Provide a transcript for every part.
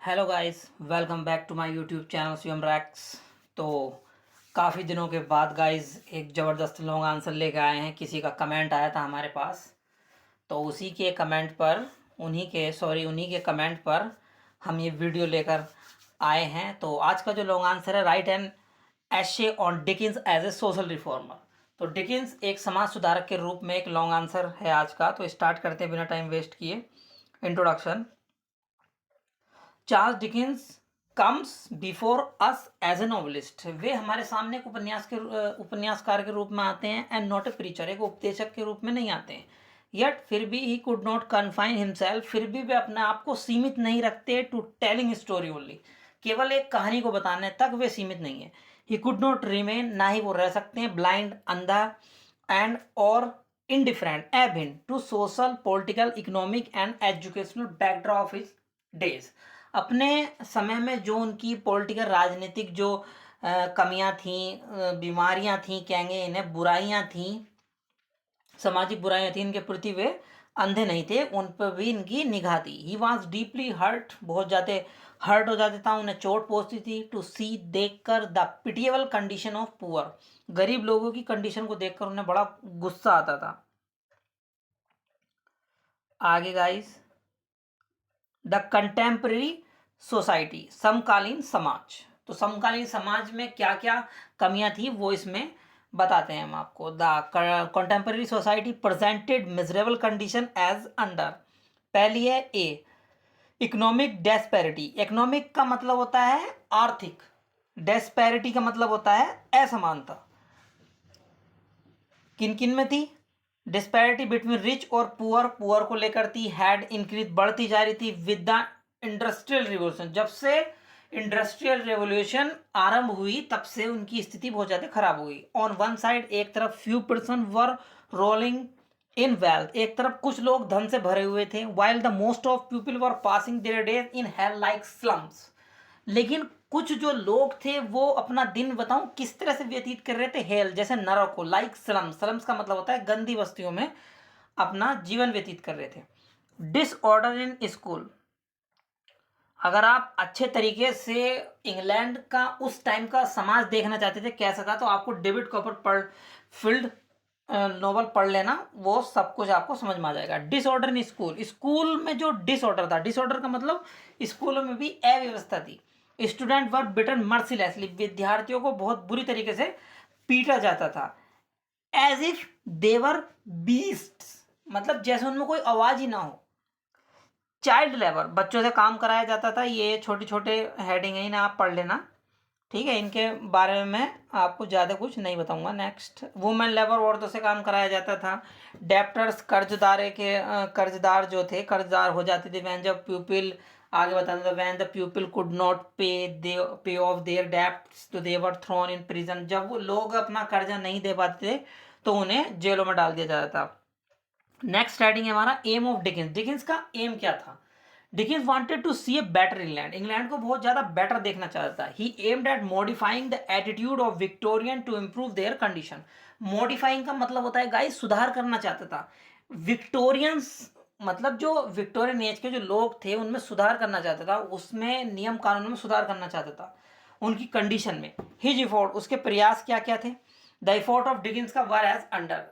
Hello guys, welcome back to my YouTube channel स्विम रैक्स। तो काफ़ी दिनों के बाद गाइस एक ज़बरदस्त लॉन्ग आंसर लेके आए हैं। किसी का कमेंट आया था हमारे पास, तो उन्हीं के कमेंट पर हम ये वीडियो लेकर आए हैं। तो आज का जो लॉन्ग आंसर है, write an essay on Dickens as a social reformer. तो डिकिंस एक समाज सुधारक के रूप में एक लॉन्ग आंसर है आज का। तो स्टार्ट करते हैं बिना टाइम वेस्ट किए। Introduction. Charles Dickens comes before us as a novelist. वे हमारे सामने एक उपन्यासकार के रूप में आते हैं, एंड नॉट ए प्रीचर, एक उपदेशक के रूप में नहीं आते हैं। यट फिर भी he could not confine himself, फिर भी वे अपने आप को सीमित नहीं रखते टू टेलिंग स्टोरी ओनली, केवल एक कहानी को बताने तक वे सीमित नहीं है। ही कुड नॉट रिमेन, ना ही वो रह सकते हैं ब्लाइंड, अंधा, एंड और indifferent, abhint to social, political, economic and educational backdrop of his days। अपने समय में जो उनकी पॉलिटिकल, राजनीतिक जो कमियां थीं, बीमारियां थीं, कहेंगे इन्हें, बुराइयां थीं, सामाजिक बुराइयां थीं, इनके प्रति वे अंधे नहीं थे, उन पर भी इनकी निगाह थी। ही वॉज डीपली हर्ट, बहुत ज़्यादा हर्ट हो जाता था, उन्हें चोट पहुंचती थी। टू सी, देखकर, the pitiable condition of poor, गरीब लोगों की कंडीशन को देखकर उन्हें बड़ा गुस्सा आता था। आगे गाइस, द कंटेम्प्रेरी सोसाइटी, समकालीन समाज। तो समकालीन समाज में क्या क्या कमियां थी वो इसमें बताते हैं हम आपको। The contemporary society presented miserable condition as under. पहली है ए, इकोनॉमिक डेस्पैरिटी। इकोनॉमिक का मतलब होता है आर्थिक, डेस्पैरिटी का मतलब होता है असमानता। किन किन में थी? डिस्पैरिटी बिटवीन रिच और पुअर, पुअर को लेकर थी। हैड इंक्रीज, बढ़ती जा रही थी विद द इंडस्ट्रियल रिवोल्यूशन। जब से इंडस्ट्रियल रेवोल्यूशन आरंभ हुई तब से उनकी स्थिति बहुत ज़्यादा खराब हो गई। ऑन वन साइड, एक तरफ few person were rolling in wealth, एक तरफ कुछ लोग धन से भरे हुए थे। While the most of people were passing there days in hell like slums, लेकिन कुछ जो लोग थे वो अपना दिन, बताऊं किस तरह से व्यतीत कर रहे थे, हेल जैसे नरक को, लाइक स्लम्स, स्लम्स का मतलब होता है गंदी बस्तियों में अपना जीवन व्यतीत कर रहे थे। डिसऑर्डर इन स्कूल, अगर आप अच्छे तरीके से इंग्लैंड का उस टाइम का समाज देखना चाहते थे कैसा था, तो आपको डेविड कॉपरफील्ड नोवेल पढ़ लेना, वो सब कुछ आपको समझ में आ जाएगा। डिसऑर्डर इन स्कूल, स्कूल में जो डिसऑर्डर था, डिसऑर्डर का मतलब स्कूलों में भी अव्यवस्था थी। स्टूडेंट वर बिटन मर्सीलेसली, विद्यार्थियों को बहुत बुरी तरीके से पीटा जाता था। एज इफ देवर बीस्ट, मतलब जैसे उनमें कोई आवाज ही ना हो। चाइल्ड लेबर, बच्चों से काम कराया जाता था। ये छोटे छोटे हेडिंग है, इन्हें आप पढ़ लेना, ठीक है। इनके बारे में मैं आपको ज़्यादा कुछ नहीं बताऊंगा। नेक्स्ट, वुमेन लेबर, औरतों से काम कराया जाता था। डेप्टर्स, कर्जदार जो थे, कर्जदार हो जाते थे। वैन जब प्यूपिल, आगे बताता था, वैन द प्यूपिल कुड नॉट पे ऑफ देयर डेप्ट्स तो दे वर थ्रोन इन प्रिजन, जब वो लोग अपना कर्जा नहीं दे पाते थे तो उन्हें जेलों में डाल दिया जाता था। नेक्स्ट राइटिंग है हमारा एम ऑफ डिकिंस। डिकिंस का एम क्या था? Dickens wanted to see a better England, England को बहुत ज्यादा बेटर देखना चाहता था। He aimed at modifying the attitude of Victorian to improve their condition. Modifying का मतलब होता है गाइस सुधार करना चाहता था। विक्टोरियंस मतलब जो विक्टोरियन एज के जो लोग थे उनमें सुधार करना चाहता था, उसमें नियम कानून में सुधार करना चाहता था, उनकी कंडीशन में। हिज इफोर्ट, उसके प्रयास क्या क्या थे? द इफोर्ट ऑफ डिकिंस का वर एज अंडर,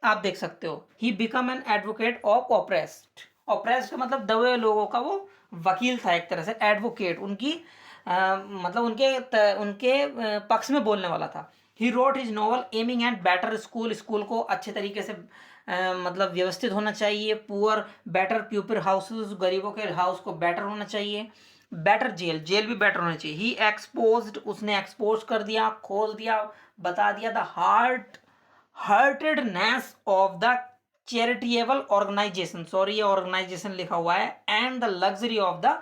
आप देख सकते हो। He become an advocate of oppressed, oppressed का मतलब दबे हुए लोगों का वो वकील था एक तरह से। एडवोकेट उनकी मतलब उनके पक्ष में बोलने वाला था। He wrote his novel aiming at better school, school को अच्छे तरीके से मतलब व्यवस्थित होना चाहिए। पुअर, बेटर प्यूपिल हाउसेस, गरीबों के हाउस को बेटर होना चाहिए। बेटर जेल, जेल भी बेटर होना चाहिए। ही एक्सपोज्ड, उसने एक्सपोज कर दिया, खोल दिया, बता दिया the heartedness of the charitable organisation, sorry ये ऑर्गेनाइजेशन लिखा हुआ है, and the luxury of the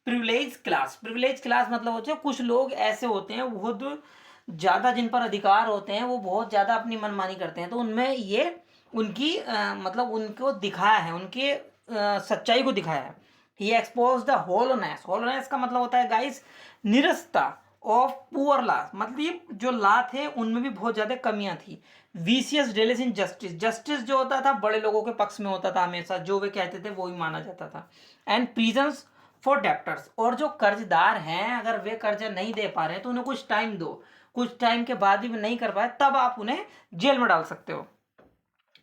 privilege class. Privilege class मतलब होते हैं कुछ लोग ऐसे होते हैं बहुत ज़्यादा, जिन पर अधिकार होते हैं, वो बहुत ज़्यादा अपनी मनमानी करते हैं। तो उनमें ये उनकी मतलब उनको दिखाया है, उनके सच्चाई को दिखाया है। ही एक्सपोज द होलोनेस, होलोनेस का मतलब होता है गाइस निरस्ता ऑफ पुअर लॉ, मतलब जो लॉ थे उनमें भी बहुत ज़्यादा कमियां थी। वीसियस डेलिस इन जस्टिस, जस्टिस जो होता था बड़े लोगों के पक्ष में होता था हमेशा, जो वे कहते थे वो ही माना जाता था। एंड प्रिजन्स फॉर डेप्टर्स, और जो कर्जदार हैं अगर वे कर्जा नहीं दे पा रहे हैं तो उन्हें कुछ टाइम दो, कुछ टाइम के बाद भी नहीं कर पाए तब आप उन्हें जेल में डाल सकते हो।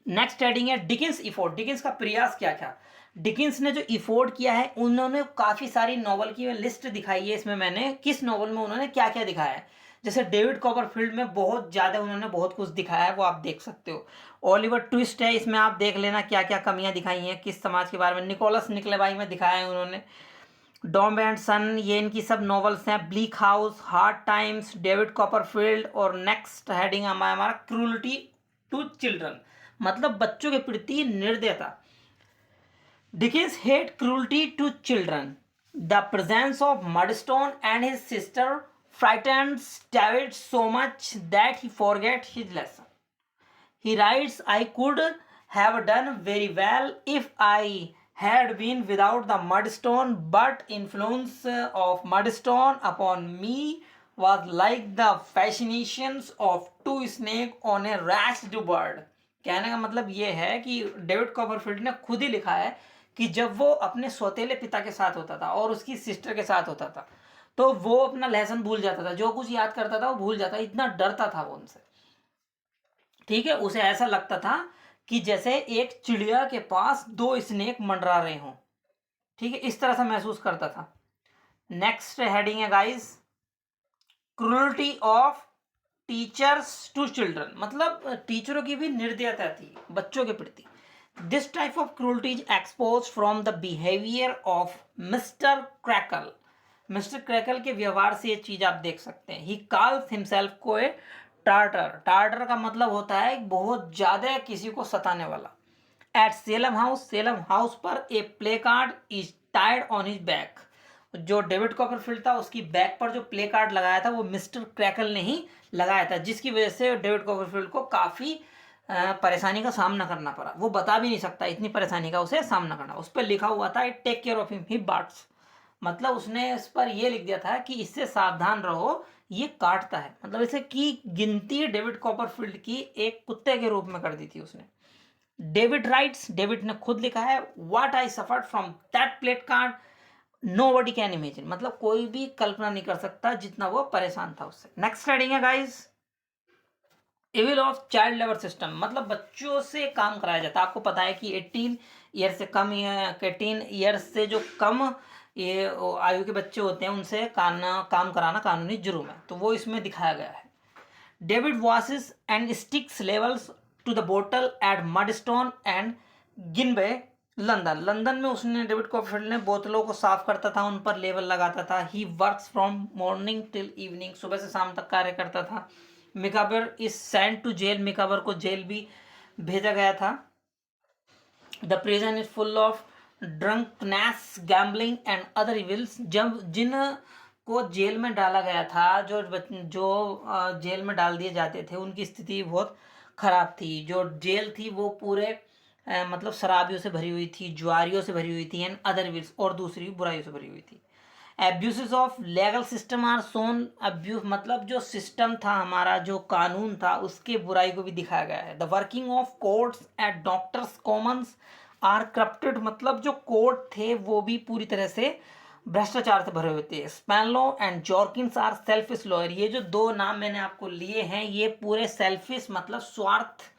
नेक्स्ट हेडिंग है डिकिंस इफोर्ट, डिकिंस का प्रयास क्या था। डिकिंस ने जो इफोर्ट किया है, उन्होंने काफ़ी सारी नॉवल की लिस्ट दिखाई है इसमें मैंने, किस नॉवल में उन्होंने क्या क्या दिखाया है। जैसे डेविड कॉपरफील्ड में बहुत ज़्यादा उन्होंने बहुत कुछ दिखाया है, वो आप देख सकते हो। ओलिवर ट्विस्ट है, इसमें आप देख लेना क्या क्या कमियां दिखाई हैं किस समाज के बारे में। निकोलस निकलेबाई में दिखाया है उन्होंने। डॉम एंड सन, ये इनकी सब नॉवेल्स हैं। Bleak house, hard times, David Copperfield. और नेक्स्ट हेडिंग हमारा क्रूलिटी टू चिल्ड्रन, मतलब बच्चों के प्रति निर्दयता। Dickens hate cruelty to children. The presence of Murdstone and his sister frightens David so much that he forgets his lesson. He writes, I could have done very well if I had been without the Murdstone, but influence of Murdstone upon me was like the fascinations of two snakes on a raised bird. कहने का मतलब ये है कि David Copperfield ने खुद ही लिखा है कि जब वो अपने सौतेले पिता के साथ होता था और उसकी सिस्टर के साथ होता था तो वो अपना लेसन भूल जाता था, जो कुछ याद करता था वो भूल जाता, इतना डरता था वो उनसे। ठीक है, उसे ऐसा लगता था कि जैसे एक चिड़िया के पास दो स्नेक मंडरा रहे हों। ठीक है, इस तरह से महसूस करता था। नेक्स्ट हेडिंग है guys cruelty of teachers to children, मतलब टीचरों की भी निर्दयता थी बच्चों के प्रति। This type of cruelty is expose from the behaviour of mister Creakle. Mister Creakle के व्यवहार से ये चीज आप देख सकते हैं। ही कॉल्स हिमसेल्फ को ए टार्टर, टार्टर का मतलब होता है बहुत ज्यादा किसी को सताने वाला। एट सेलम हाउस पर a placard is tied on his back. जो डेविड कॉपरफील्ड था उसकी बैक पर जो प्ले कार्ड लगाया था वो मिस्टर क्रैकल ने ही लगाया था, जिसकी वजह से डेविड कॉपरफील्ड को काफ़ी परेशानी का सामना करना पड़ा। वो बता भी नहीं सकता इतनी परेशानी का उसे सामना करना। उस पर लिखा हुआ था take care of him he bites, मतलब उसने इस पर यह लिख दिया था कि इससे सावधान रहो ये काटता है, मतलब इसे की गिनती डेविड कॉपरफील्ड की एक कुत्ते के रूप में कर दी थी उसने। डेविड राइट्स, डेविड ने खुद लिखा है what I suffered from that plate card nobody can imagine, मतलब कोई भी कल्पना नहीं कर सकता जितना वो परेशान था उससे। नेक्स्ट हेडिंग है guys evil of child labour system, मतलब बच्चों से काम कराया जाता है। आपको पता है कि 18 ईयर से कम 18 ईयर से जो कम ये आयु के बच्चे होते हैं उनसे काम कराना कानूनी जुर्म है, तो वो इसमें दिखाया गया है। David washes and sticks labels to the bottle at Murdstone and Grinby London. London में उसने डेविड कॉपरफील्ड ने बोतलों को साफ करता था, उन पर लेवल लगाता था। He works from morning till evening, सुबह से शाम तक कार्य करता था। Micawber is sent to jail, Micawber को जेल भी भेजा गया था। The prison is full of drunkenness gambling and other evils, जब जिन को जेल में डाला गया था, जो जेल में डाल दिए जाते थे उनकी स्थिति बहुत खराब थी। जो जेल थी वो पूरे मतलब शराबियों से भरी हुई थी, जुआरियों से भरी हुई थी एंड अदर विल्स, और दूसरी बुराइयों से भरी हुई थी। Abuses of legal system are shown, abuse मतलब जो सिस्टम था हमारा, जो कानून था उसके बुराई को भी दिखाया गया है। The working of courts at doctors commons are corrupted, मतलब जो कोर्ट थे वो भी पूरी तरह से भ्रष्टाचार से भरे हुए थे। स्पैनलो एंड जॉर्किंस आर सेल्फिश लॉयर, ये जो दो नाम मैंने आपको लिए हैं ये पूरे सेल्फिश मतलब स्वार्थ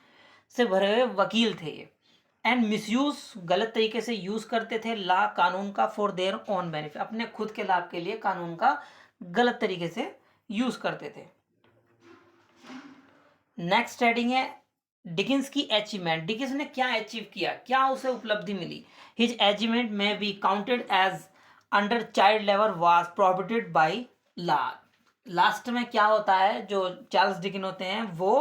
से भरे हुए वकील थे ये। एंड मिसयूज, गलत तरीके से यूज करते थे ला, कानून का, फॉर देयर ओन बेनिफिट, अपने खुद के लाभ के लिए कानून का गलत तरीके से यूज करते थे। नेक्स्ट हेडिंग है डिकिंस की अचीवमेंट, डिकिंस ने क्या अचीव किया, क्या उसे उपलब्धि मिली। हिज अचीवमेंट में be counted as under child labour was prohibited by law. Last में क्या होता है, जो चार्ल्स डिकिन होते हैं वो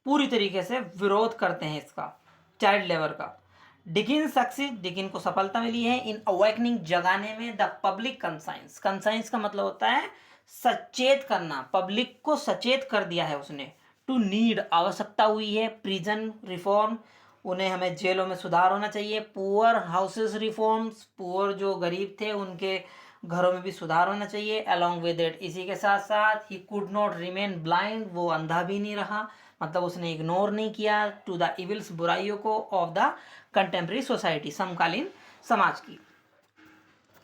पूरी तरीके से विरोध करते हैं इसका, चाइल्ड लेबर का। डिकिन सक्सीड, डिकिन को सफलता मिली है इन अवेकनिंग, जगाने में द पब्लिक कंसाइंस, कंसाइंस का मतलब होता है सचेत करना, पब्लिक को सचेत कर दिया है उसने। टू नीड, आवश्यकता हुई है। प्रिजन रिफॉर्म, उन्हें हमें जेलों में सुधार होना चाहिए। पुअर हाउसेस रिफॉर्म्स, पुअर जो गरीब थे उनके घरों में भी सुधार होना चाहिए। अलॉन्ग विद इट, इसी के साथ साथ he could not remain blind, वो अंधा भी नहीं रहा, मतलब उसने इग्नोर नहीं किया टू द इविल्स, बुराइयों को, ऑफ द कंटेम्प्रेरी सोसाइटी, समकालीन समाज की।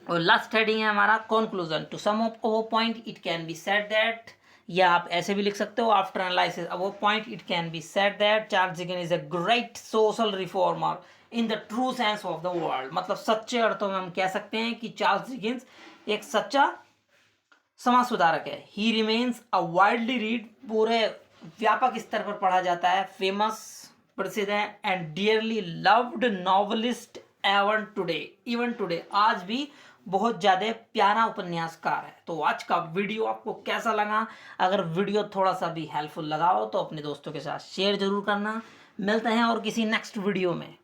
और लास्ट हेडिंग है हमारा conclusion. To sum up a point it can be said that, या आप ऐसे भी लिख सकते हो after analysis a point it can be said that Charles Dickens is a great social reformer in the true sense of the word. मतलब सच्चे अर्थों में हम कह सकते हैं कि चार्ल्स डिकेंस एक सच्चा समाज सुधारक है। ही रिमेन्स अ वाइडली रीड, पूरे व्यापक स्तर पर पढ़ा जाता है, फेमस, प्रसिद्ध है, and dearly loved novelist even today, आज भी बहुत ज़्यादा प्यारा उपन्यासकार है। तो आज का वीडियो आपको कैसा लगा? अगर वीडियो थोड़ा सा भी हेल्पफुल लगा हो तो अपने दोस्तों के साथ शेयर जरूर करना। मिलते हैं और किसी नेक्स्ट वीडियो में।